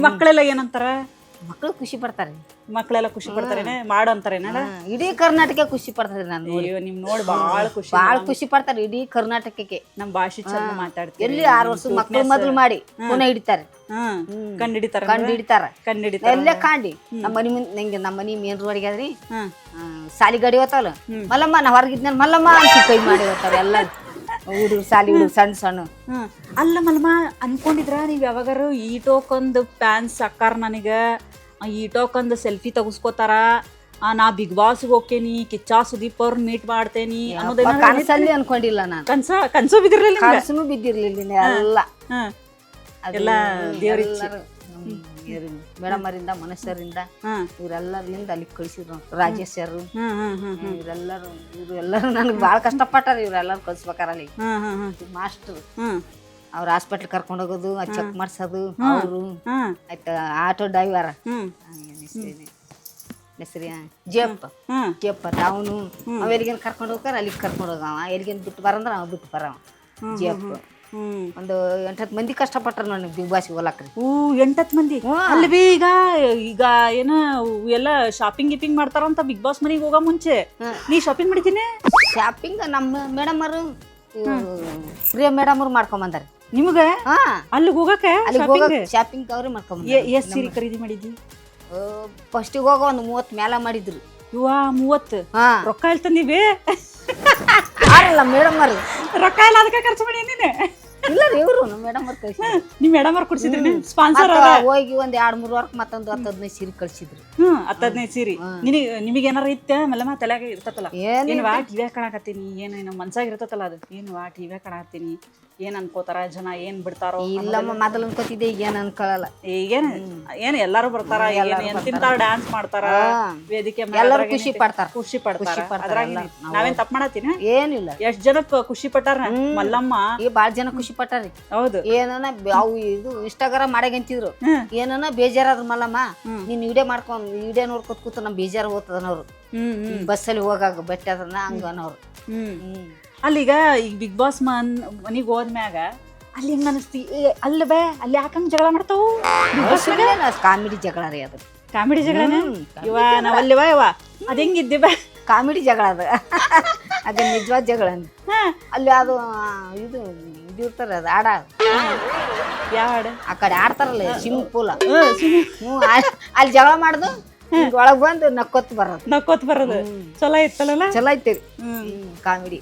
ನಿಮ್ಮ ಮಕ್ಕಳೆಲ್ಲ ಏನಂತಾರ? ಮಕ್ಕಳು ಖುಷಿ ಪಡ್ತಾರೆ, ಮಕ್ಕಳೆಲ್ಲ ಖುಷಿ ಪಡ್ತಾರೇನೆ ಮಾಡು ಅಂತಾರೇನ? ಇಡೀ ಕರ್ನಾಟಕ ಖುಷಿ ಪಡ್ತಾರೆ. ನಾನು ಅಯ್ಯೋ ನಿಮ್ ನೋಡಿ ಬಾಳ ಖುಷಿ, ಬಾಳ ಖುಷಿ ಪಡ್ತಾರೆ ಇಡೀ ಕರ್ನಾಟಕಕ್ಕೆ. ನಮ್ ಭಾಷೆ ಚಂದ ಮಾತಾಡ್ತೀವಿ. ಎಲ್ಲಿ 6 ವರ್ಷ ಮಕ್ಕಳು ಮೊದಲು ಮಾಡಿ ಪುನಃ ಹಿಡಿತಾರೆ, ಕಂಡಿಡಿತಾರ ಕಂಡಿಡಿತಾರೆ ಎಲ್ಲೇ ಕಾಂಡಿ. ನಮ್ಮ ಮನಿ ಮುಂದೆ ನಂಗೆ ನಮ್ಮ ಮನಿ ಮೇನ್ ರೋಡ್ಗೆ ಆದ್ರಿ ಸಾಲಿ ಗಾಡಿ ಹೋತಾವಲ್ಲ, ಮಲ್ಲಮ್ಮ ನಾ ಹೊರಗಿದ್ನ ಮಲ್ಲಮ್ಮ ಅಂತ ಕೈ ಮಾಡಿ ಹೋಗ್ತಾವ ಎಲ್ಲ ಹುಡುಗರು, ಸಾಲಿ ಹುಡುಗರು ಸಣ್ಣ ಸಣ್ಣ. ಅಲ್ಲ ಮಲ್ಲಮ್ಮ, ಅನ್ಕೊಂಡಿದ್ರ ನೀವ್ ಯಾವಾಗಾರು ಈಟೋಕೊಂದು ಪ್ಯಾನ್ಸ್ ಸಾಕಾರ ನನಗ ಈಟೋಕೊಂದು ಸೆಲ್ಫಿ ತಗಸ್ಕೋತಾರ, ನಾ ಬಿಗ್ ಬಾಸ್ ಹೋಗ್ತೇನಿ, ಕಿಚ್ಚಾ ಸುದೀಪ್ ಅವ್ರ ಮೀಟ್ ಮಾಡ್ತೇನಿ ಅನ್ನೋದೇನ ಕನಸಲ್ಲಿ ಅನ್ಕೊಂಡಿಲ್ಲ ನಾನು. ಕನ್ಸು ಬಿದ್ದಿರ್ಲಿಲ್ಲ, ಕನಸು ಬಿದ್ದಿರ್ಲಿಲ್ಲ ಎಲ್ಲ. ಎಲ್ಲ ದೇವ್ರ ಮೇಡಮ್ ಅವರಿಂದ ಮನುಷ್ಯರಿಂದ ಇವರೆಲ್ಲರಿಂದ ಅಲ್ಲಿ ಕಳಿಸಿದ್ರು. ರಾಜೇಶ್ ಸರ್ ಇವರೆಲ್ಲರೂ ನನಗೆ ಭಾಳ ಕಷ್ಟಪಟ್ಟಾರ. ಇವರೆಲ್ಲರೂ ಕಳ್ಸ್ಬೇಕಾರ ಅಲ್ಲಿ ಮಾಸ್ಟರ್ ಅವ್ರ ಹಾಸ್ಪಿಟ್ಲ್ ಕರ್ಕೊಂಡು ಹೋಗೋದು, ಚೆಕ್ ಮಾಡ್ಸೋದು ಅವರು, ಆಯ್ತಾ ಆಟೋ ಡ್ರೈವರ್ ಹೆಸರಿ ಜೇಪ್ಪ ಅವನು ಅವೆಲ್ಲಿಗೇನು ಕರ್ಕೊಂಡು ಹೋಗ್ತಾರ ಅಲ್ಲಿಗೆ ಕರ್ಕೊಂಡು ಹೋಗವ, ಎಲ್ಲಿಗೇನು ಬಿಟ್ಟು ಬರಂದ್ರ ಅವ ಬಿಟ್ಟು ಬರವ ಜೇಪ್ಪ. ಒಂದು 8-10 ಮಂದಿ ಕಷ್ಟಪಟ್ಟಾರ ನೋಡಿ ಬಿಗ್ ಬಾಸ್ಗೆ ಹೋಲಕ್ರಿ. 8-10 ಮಂದಿ ಅಲ್ಲಿ ಬಿ. ಈಗ ಏನ ಎಲ್ಲ ಶಾಪಿಂಗ್ ಗಿಪಿಂಗ್ ಮಾಡ್ತಾರಂತ ಬಿಗ್ ಬಾಸ್ ಮನೆಗೆ ಹೋಗೋ ಮುಂಚೆ ನೀ ಶಾಪಿಂಗ್ ಮಾಡಿದ್ದೀನಿ? ಶಾಪಿಂಗ್ ನಮ್ಮ ಮೇಡಮ್ ಅವರು ಪ್ರಿಯ ಮೇಡಮ್ ಅವ್ರು ಮಾಡ್ಕೊಂಬಂದಾರ. ನಿಮ್ಗ ಅಲ್ಲಿಗೆ ಹೋಗಕ್ಕೆ ಶಾಪಿಂಗ್ ಅವ್ರೆ ಮಾಡ್ಕೊಂಬ. ಎಷ್ಟ್ ಸೀರೆ ಖರೀದಿ ಮಾಡಿದ್ವಿ? ಫಸ್ಟಿಗೆ ಹೋಗೋ ಒಂದು 30 ಮ್ಯಾಲ ಮಾಡಿದ್ರು. ಇವ 30 ರೊಕ್ಕ ಎಲ್ಲಿ ತಂದಿವಿ? ಆರಲ್ಲ ಮೇಡಮ್ ಅವ್ರು ರೊಕ್ಕ ಎಲ್ಲ ಅದಕ್ಕೆ ಖರ್ಚು ಮಾಡಿ ನೀನೆ? ಇಲ್ಲ ರೀ, ಇವರು ಮೇಡಮ್ ಅವ್ರು ಕಳ್ಸಿದ್ರು. ನಿಮ್ ಮೇಡಮ್ ಅವ್ರು ಕೊಡ್ಸಿದ್ರಿ ಸ್ಪಾನ್ಸರ್? ಹೋಗಿ ಒಂದ್ 2-3 ವಾರಕ್ಕೆ ಮತ್ತೊಂದು 10-15 ಸೀರೆ ಕಳ್ಸಿದ್ರು. 10-15 ಸೀರೆ ನಿಮಗೆ ಏನಾರ ಇತ್ತ? ಮಲ್ಲಮ್ಮ ತಲೆಯಾಗ ಇರ್ತತಲ್ಲ, ಏನ್ ವಾ ಟಿವಿ ಕಾಣಕತ್ತೀನಿ, ಏನು ಮನ್ಸಾಗ ಇರ್ತತಲ್ಲ ಅದು, ಏನ್ ವಾ ಟಿವಿ ಕಾಣಕತ್ತೀನಿ, ಏನ್ ಅನ್ಕೋತಾರ ಜನ, ಏನ್ ಬಿಡ್ತಾರೋ? ಇಲ್ಲಮ್ಮ ಮೊದಲು ಅನ್ಕೋತಿದ್ದೆ, ಈಗ ಏನ್ ಅನ್ಕೊಳ್ಳಲ್ಲ. ಈಗೇನ್ ಏನ್ ಎಲ್ಲಾರು ಬರ್ತಾರ, ಏನ್ ತಿಂತಾರ, ಡ್ಯಾನ್ಸ್ ಮಾಡ್ತಾರ, ವೇದಿಕೆ ಎಲ್ಲರೂ ಖುಷಿ ಪಡ್ತಾರ. ಅದ್ರಾಗ ನಾವೇನ್ ತಪ್ಪ ಮಾಡತ್ತೀನಿ? ಏನಿಲ್ಲ. ಎಷ್ಟ್ ಜನ ಖುಷಿ ಪಟ್ಟಾರ ಮಲ್ಲಮ್ಮ? ಈ ಬಾಳ ಜನ ಖುಷಿ ಪಟ್ಟಾರಿ. ಹೌದು. ಏನನ ಅವು ಇದು ಇನ್ಸ್ಟಾಗ್ರಾಮ್ ಮಾಡಾಗಂತಿದ್ರು, ಏನನ ಬೇಜಾರಾದ್ರು ಮಲ್ಲಮ್ಮ ನೀನ್ ವಿಡಿಯೋ ನೋಡ್ಕೊತ ಕೂತ ನಮ್ ಬೇಜಾರ ಹೋಗ್ತದನವ್ರು ಬಸ್ಸಲ್ಲಿ ಹೋಗಾಗ ಬೆಟ್ಟ ಅದನ್ನ ಹಂಗ ಅನ್ನೋರು. ಅಲ್ಲಿಗ ಈಗ ಬಿಗ್ ಬಾಸ್ ಮನಿಗ್ ಹೋದ್ಮ್ಯಾಗ ಅಲ್ಲಿ ಹೆಂಗ ಅನಿಸ್ತಿ? ಅಲ್ಲ ಬೇ ಅಲ್ಲಿ ಯಾಕಂಗ್ ಜಗಳ ಮಾಡ್ತಾವು? ಕಾಮಿಡಿ ಜಗಳ ರೀ ಅದು. ಕಾಮಿಡಿ ಜಗಳನ ಇವ ನಾವಲ್ಲಿವ ಇವ ಅದ ಹೆಂಗಿದ್ದಿ ಬಾ? ಕಾಮಿಡಿ ಜಗಳ ಅದು, ಅದ ನಿಜವಾದ ಜಗಳ. ಅಲ್ಲಿ ಅದು ಇದು ಇರ್ತಾರೆ, ಅದು ಆಡ ಯಾವ ಹಾಡು? ಆ ಕಡೆ ಆಡ್ತಾರಲ್ಲ ಸ್ವಿಮ್ಮಿಂಗ್ ಪೂಲ್, ಅಲ್ಲಿ ಜಗಳ ಮಾಡುದು, ಒಳಗ್ ಬಂದು ನಕ್ಕೋತ್ ಬರೋದು. ಚಲೋ ಇತ್ತಲ್ಲ? ಚಲೋ ಐತಿ ಕಾಮಿಡಿ.